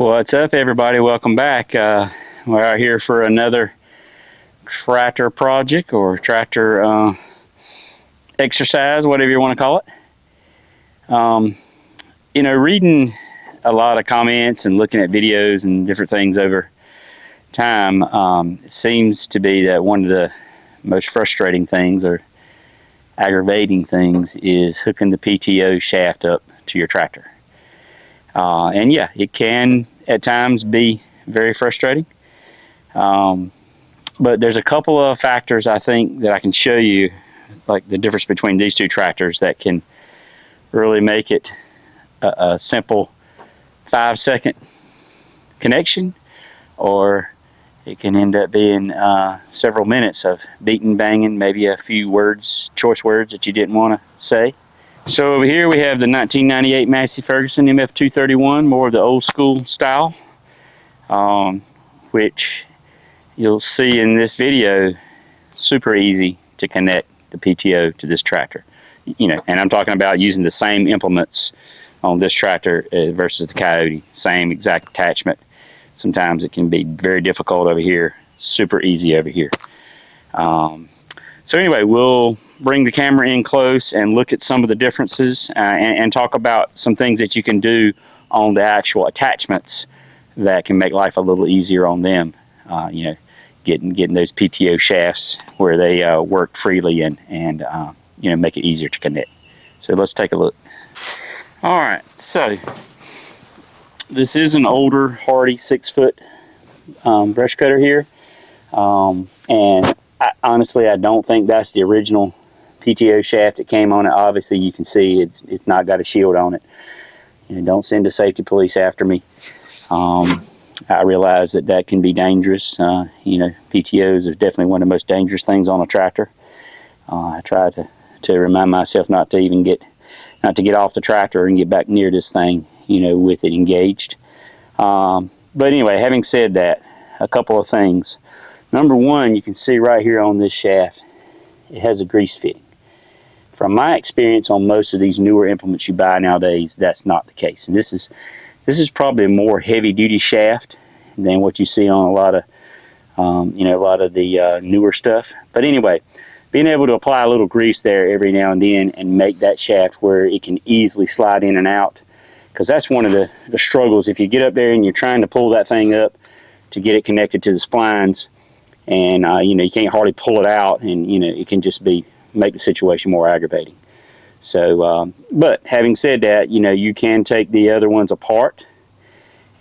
What's up, everybody? Welcome back. We're out here for another tractor project or tractor exercise, whatever you want to call it. Reading a lot of comments and looking at videos and different things over time, it seems to be that one of the most frustrating things or aggravating things is hooking the PTO shaft up to your tractor. And yeah, it can at times be very frustrating. But there's a couple of factors I think that I can show you, like the difference between these two tractors, that can really make it a simple 5-second connection, or it can end up being several minutes of beating, banging, maybe a few words, choice words that you didn't want to say. So over here we have the 1998 Massey Ferguson MF231, more of the old school style, which you'll see in this video, super easy to connect the PTO to this tractor. And I'm talking about using the same implements on this tractor versus the Coyote, same exact attachment. Sometimes it can be very difficult over here, super easy over here. So anyway, we'll bring the camera in close and look at some of the differences and talk about some things that you can do on the actual attachments that can make life a little easier on them. Getting those PTO shafts where they work freely and make it easier to connect. So let's take a look. All right, so this is an older Hardy 6-foot brush cutter here, and honestly, I don't think that's the original PTO shaft that came on it. Obviously, you can see it's not got a shield on it. Don't send the safety police after me. I realize that can be dangerous. PTOs are definitely one of the most dangerous things on a tractor. I try to remind myself not to get off the tractor and get back near this thing, with it engaged. But anyway, having said that, a couple of things. Number one, you can see right here on this shaft, it has a grease fitting. From my experience on most of these newer implements you buy nowadays, that's not the case. And this is probably a more heavy-duty shaft than what you see on a lot of the newer stuff. But anyway, being able to apply a little grease there every now and then and make that shaft where it can easily slide in and out, because that's one of the struggles. If you get up there and you're trying to pull that thing up to get it connected to the splines, and you can't hardly pull it out, and it can just make the situation more aggravating. So but having said that, you can take the other ones apart,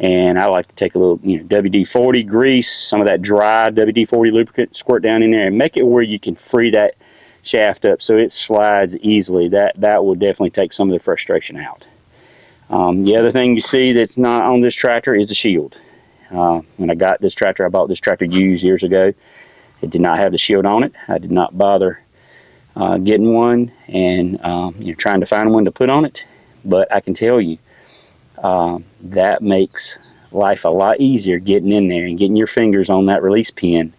and I like to take a little WD-40 grease, some of that dry WD-40 lubricant, squirt down in there and make it where you can free that shaft up so it slides easily. That will definitely take some of the frustration out. The other thing you see that's not on this tractor is the shield. When I got this tractor, I bought this tractor used years ago. It did not have the shield on it. I did not bother getting one and trying to find one to put on it. But I can tell you, that makes life a lot easier getting in there and getting your fingers on that release pin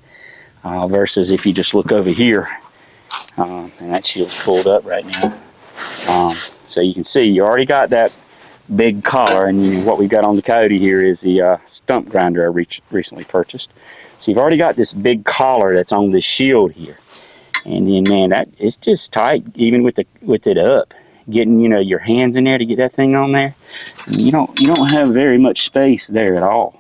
versus if you just look over here, and that shield's pulled up right now. So you can see you already got that big collar, and what we've got on the Coyote here is the stump grinder I recently purchased. So you've already got this big collar that's on this shield here, and then man, it's just tight even with it up. Getting your hands in there to get that thing on there, you don't have very much space there at all.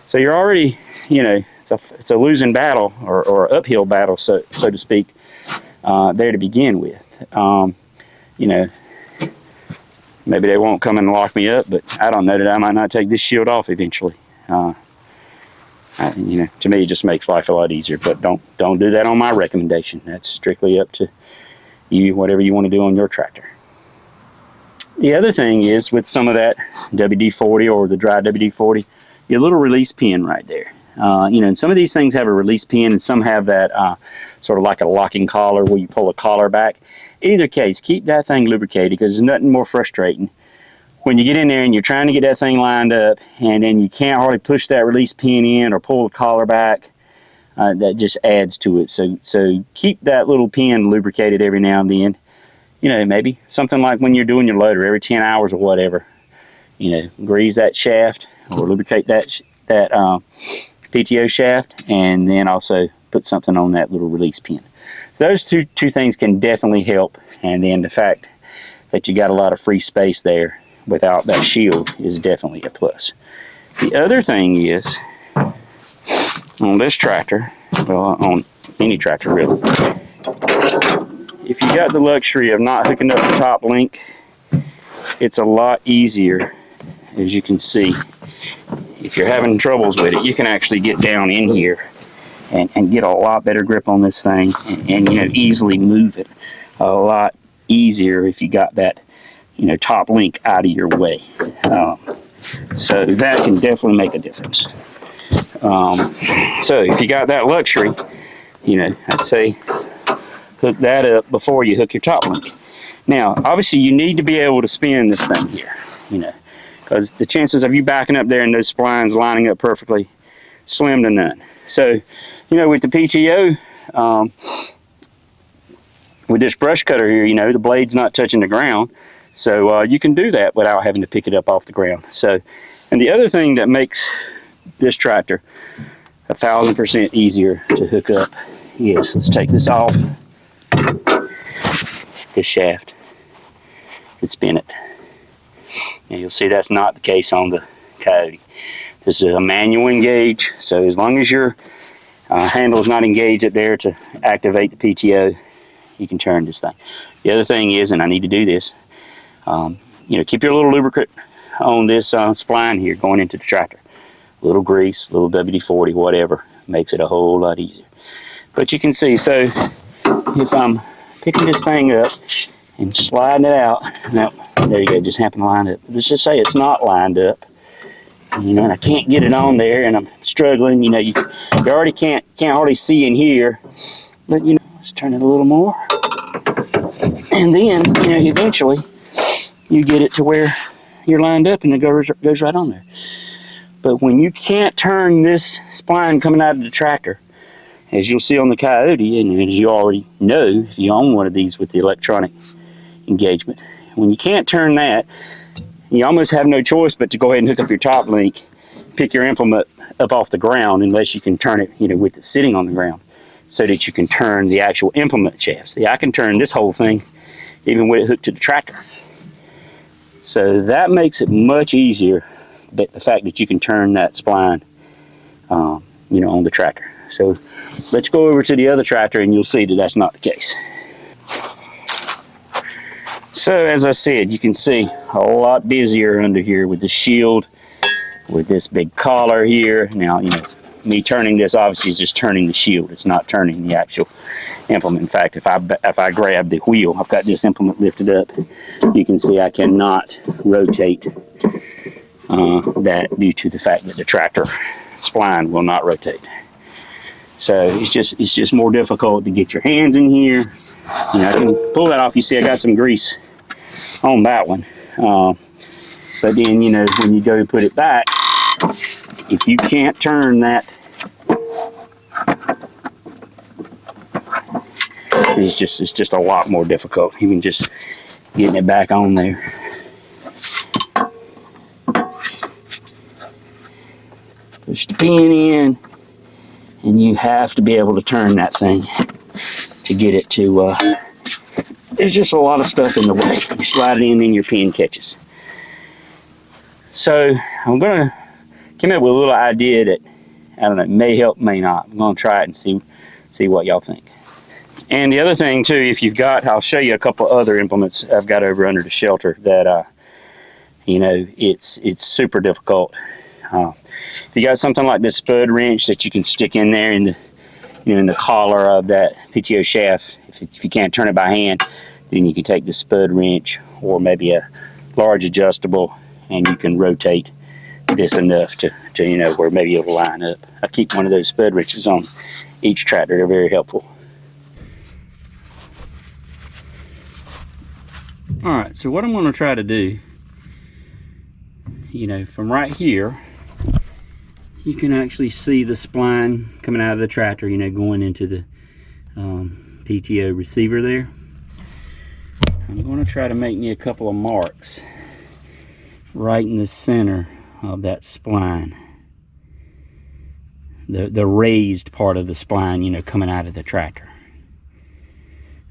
So you're already it's a losing battle or uphill battle, so to speak, there to begin with. Maybe they won't come and lock me up, but I don't know that I might not take this shield off eventually. To me, it just makes life a lot easier. But don't do that on my recommendation. That's strictly up to you, whatever you want to do on your tractor. The other thing is with some of that WD-40 or the dry WD-40, your little release pin right there. And some of these things have a release pin, and some have that sort of like a locking collar where you pull a collar back. Either case, keep that thing lubricated, because there's nothing more frustrating when you get in there and you're trying to get that thing lined up, and then you can't hardly push that release pin in or pull the collar back. That just adds to it. So keep that little pin lubricated every now and then. Maybe something like when you're doing your loader every 10 hours or whatever. grease that shaft or lubricate that PTO shaft, and then also put something on that little release pin. So those two things can definitely help, and then the fact that you got a lot of free space there without that shield is definitely a plus. The other thing is, on this tractor, well, on any tractor really, if you got the luxury of not hooking up the top link, it's a lot easier. As you can see, if you're having troubles with it, you can actually get down in here and get a lot better grip on this thing, and easily move it a lot easier if you got that top link out of your way. So that can definitely make a difference. So if you got that luxury, I'd say hook that up before you hook your top link. Now, obviously, you need to be able to spin this thing here, because the chances of you backing up there and those splines lining up perfectly, slim to none. So, with the PTO, with this brush cutter here, the blade's not touching the ground, so you can do that without having to pick it up off the ground. So, and the other thing that makes this tractor 1000% easier to hook up is, let's take this off, this shaft, and spin it. And you'll see that's not the case on the Coyote. This is a manual engage, so as long as your handle is not engaged up there to activate the PTO, you can turn this thing. The other thing is, and I need to do this, keep your little lubricant on this spline here going into the tractor. A little grease, a little WD-40, whatever, makes it a whole lot easier. But you can see, so if I'm picking this thing up and sliding it out, now, there you go, just happened to line up. Let's just say it's not lined up, and I can't get it on there, and I'm struggling. You already can't hardly see in here, but let's turn it a little more, and then eventually you get it to where you're lined up, and it goes right on there. But when you can't turn this spline coming out of the tractor, as you'll see on the Coyote, and as you already know if you own one of these with the electronic engagement, when you can't turn that, you almost have no choice but to go ahead and hook up your top link, pick your implement up off the ground, unless you can turn it with it sitting on the ground, so that you can turn the actual implement shaft. See, I can turn this whole thing even with it hooked to the tractor. So that makes it much easier, but the fact that you can turn that spline on the tractor. So let's go over to the other tractor, and you'll see that that's not the case. So as I said, you can see a lot busier under here with the shield, with this big collar here. Now, me turning this obviously is just turning the shield. It's not turning the actual implement. In fact, if I grab the wheel, I've got this implement lifted up, you can see I cannot rotate that due to the fact that the tractor spline will not rotate. So it's just more difficult to get your hands in here. I can pull that off. You see I got some grease on that one. But then, when you go to put it back, if you can't turn that, it's just a lot more difficult, even just getting it back on there. Push the pin in, and you have to be able to turn that thing to get it to, there's just a lot of stuff in the way. You slide it in and your pin catches. So I'm going to come up with a little idea that, I don't know, may help, may not. I'm going to try it and see what y'all think. And the other thing too, if you've got, I'll show you a couple other implements I've got over under the shelter that, it's super difficult. If you got something like this spud wrench that you can stick in there in the, in the collar of that PTO shaft, if you can't turn it by hand, then you can take the spud wrench or maybe a large adjustable, and you can rotate this enough to where maybe it'll line up. I keep one of those spud wrenches on each tractor. They're very helpful. All right, so what I'm going to try to do, from right here, you can actually see the spline coming out of the tractor, going into the PTO receiver there. I'm going to try to make me a couple of marks right in the center of that spline. The raised part of the spline, you know, coming out of the tractor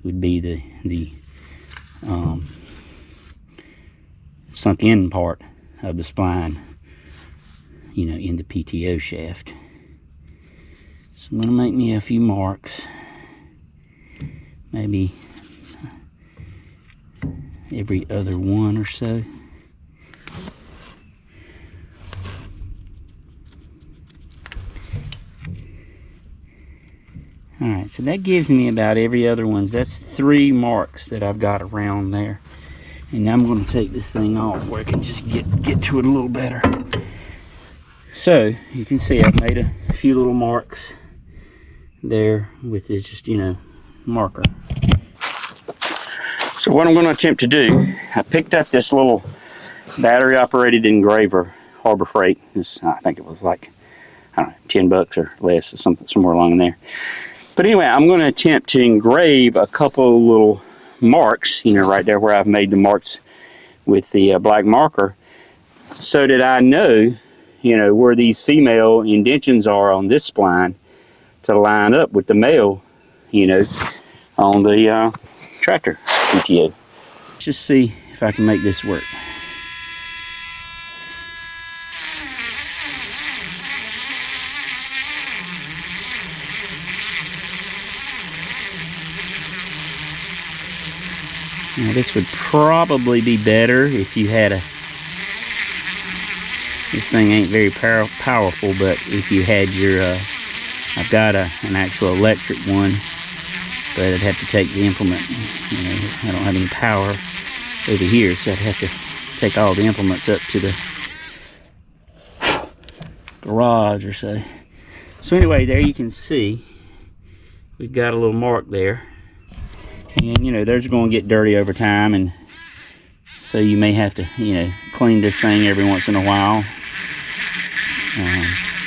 would be the sunk in part of the spline, you know, in the PTO shaft. So I'm going to make me a few marks, maybe every other one or so. Alright, so that gives me about every other one. That's 3 marks that I've got around there. And now I'm going to take this thing off where I can just get to it a little better. So, you can see I've made a few little marks there with this just, you know, marker. So what I'm going to attempt to do, I picked up this little battery operated engraver, Harbor Freight. I think it was like, I don't know, $10 or less or something, somewhere along in there. But anyway, I'm going to attempt to engrave a couple little marks, you know, right there where I've made the marks with the black marker, so that I know, you know, where these female indentions are on this spline to line up with the male, you know, on the tractor PTO. Just see if I can make this work. Now this would probably be better if you had this thing ain't very powerful, but if you had your, I've got an actual electric one, but I'd have to take the implement, you know, I don't have any power over here, so I'd have to take all the implements up to the garage or so. So anyway, there you can see, we've got a little mark there. And, you know, they're going to get dirty over time, and so you may have to, you know, clean this thing every once in a while.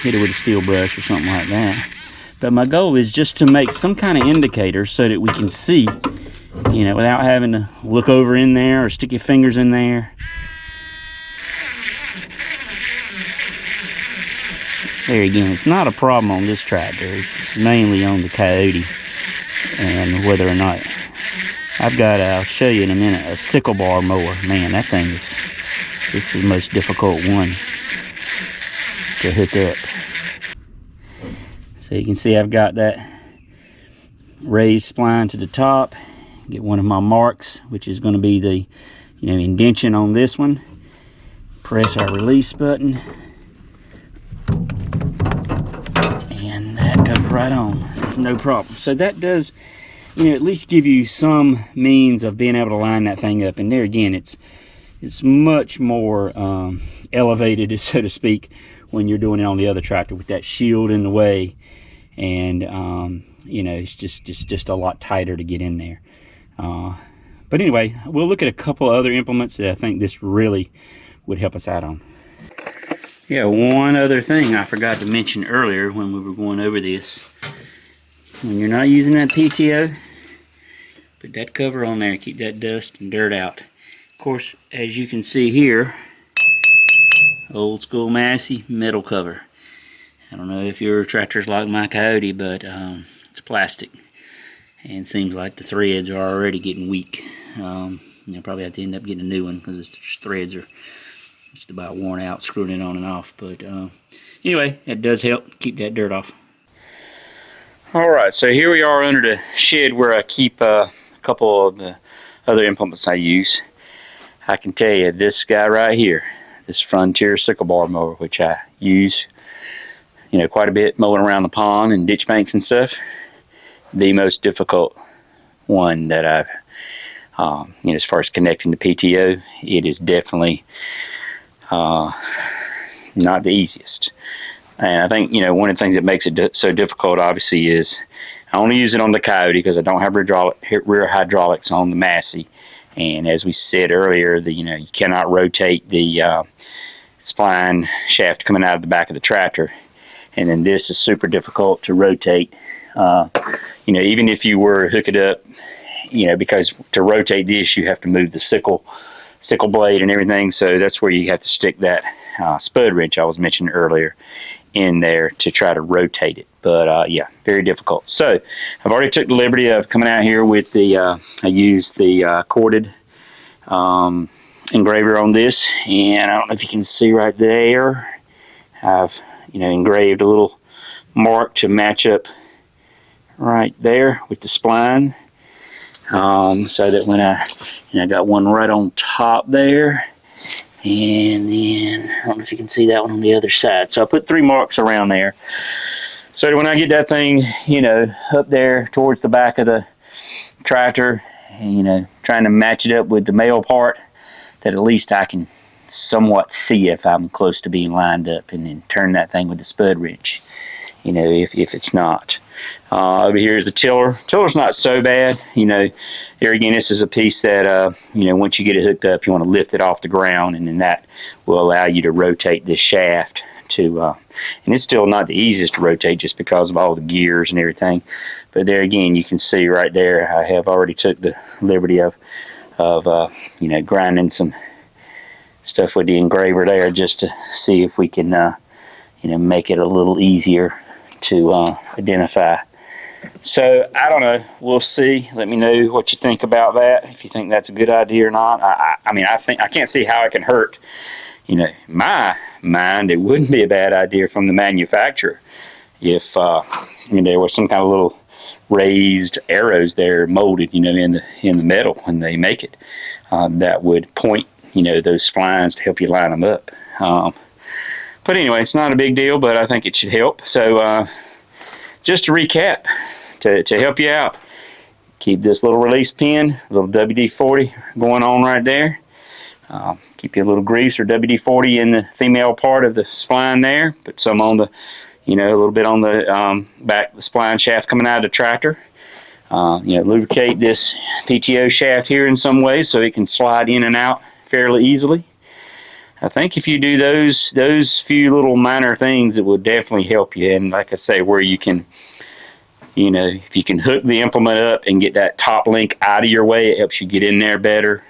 Hit it with a steel brush or something like that. But my goal is just to make some kind of indicator so that we can see, you know, without having to look over in there or stick your fingers in there. There again, it's not a problem on this tractor. It's mainly on the Coyote and whether or not. I've got, I'll show you in a minute, a sickle bar mower. Man, that thing this is the most difficult one to hook up. So you can see I've got that raised spline to the top. Get one of my marks, which is going to be the, you know, indention on this one. Press our release button. And that goes right on. No problem. So that does, you know, at least give you some means of being able to line that thing up. And there again, it's much more elevated, so to speak, when you're doing it on the other tractor with that shield in the way, and you know, it's just a lot tighter to get in there. But anyway, we'll look at a couple other implements that I think this really would help us out on. Yeah, one other thing I forgot to mention earlier when we were going over this. When you're not using that PTO, put that cover on there, keep that dust and dirt out. Of course, as you can see here, old school Massey metal cover. I don't know if your tractor's like my Coyote, but it's plastic. And it seems like the threads are already getting weak. You know, probably have to end up getting a new one because the threads are just about worn out, screwing it on and off. But anyway, it does help keep that dirt off. Alright, so here we are under the shed where I keep a couple of the other implements I use. I can tell you this guy right here, this Frontier sickle bar mower, which I use, you know, quite a bit mowing around the pond and ditch banks and stuff. The most difficult one that I've, you know, as far as connecting to PTO, it is definitely not the easiest. And I think, you know, one of the things that makes it so difficult, obviously, is I only use it on the Coyote because I don't have rear hydraulics on the Massey. And as we said earlier, you know, you cannot rotate the spline shaft coming out of the back of the tractor. And then this is super difficult to rotate. You know, even if you were to hook it up, you know, because to rotate this, you have to move the sickle sickle blade and everything. So that's where you have to stick that spud wrench I was mentioning earlier in there to try to rotate it. But yeah, very difficult. So I've already took the liberty of coming out here with the, I used the corded engraver on this, and I don't know if you can see right there, I've engraved a little mark to match up right there with the spline, so that when I got one right on top there, and then I don't know if you can see that one on the other side. So I put 3 marks around there, so that when I get that thing up there towards the back of the tractor, and, trying to match it up with the male part, that at least I can somewhat see if I'm close to being lined up, and then turn that thing with the spud wrench, if it's not. Over here is the tiller. Tiller's not so bad. Here again, this is a piece that, once you get it hooked up, you want to lift it off the ground, and then that will allow you to rotate this shaft to, and it's still not the easiest to rotate just because of all the gears and everything. But there again, you can see right there, I have already took the liberty of grinding some stuff with the engraver there, just to see if we can, make it a little easier to identify. So I don't know, we'll see. Let me know what you think about that, if you think that's a good idea or not. I mean, I can't see how it can hurt. My mind, it wouldn't be a bad idea from the manufacturer if there was some kind of little raised arrows there molded, in the metal when they make it, that would point, those splines to help you line them up. But anyway, it's not a big deal, but I think it should help. So just to recap, to help you out, keep this little release pin, a little WD-40 going on right there. Keep your little grease or WD-40 in the female part of the spline there. Put some on the, a little bit on the back of the spline shaft coming out of the tractor. Lubricate this PTO shaft here in some way so it can slide in and out fairly easily. I think if you do those few little minor things, it will definitely help you. And like I say, where you can, if you can hook the implement up and get that top link out of your way, it helps you get in there better.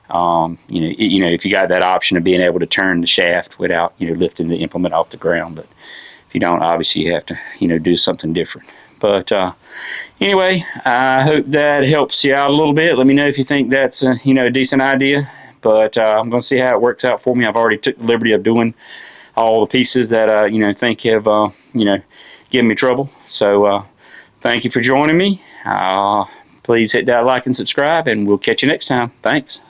If you got that option of being able to turn the shaft without, lifting the implement off the ground. But if you don't, obviously you have to, do something different. But anyway, I hope that helps you out a little bit. Let me know if you think that's a, a decent idea. But I'm going to see how it works out for me. I've already took the liberty of doing all the pieces that I, think have, given me trouble. So thank you for joining me. Please hit that like and subscribe, and we'll catch you next time. Thanks.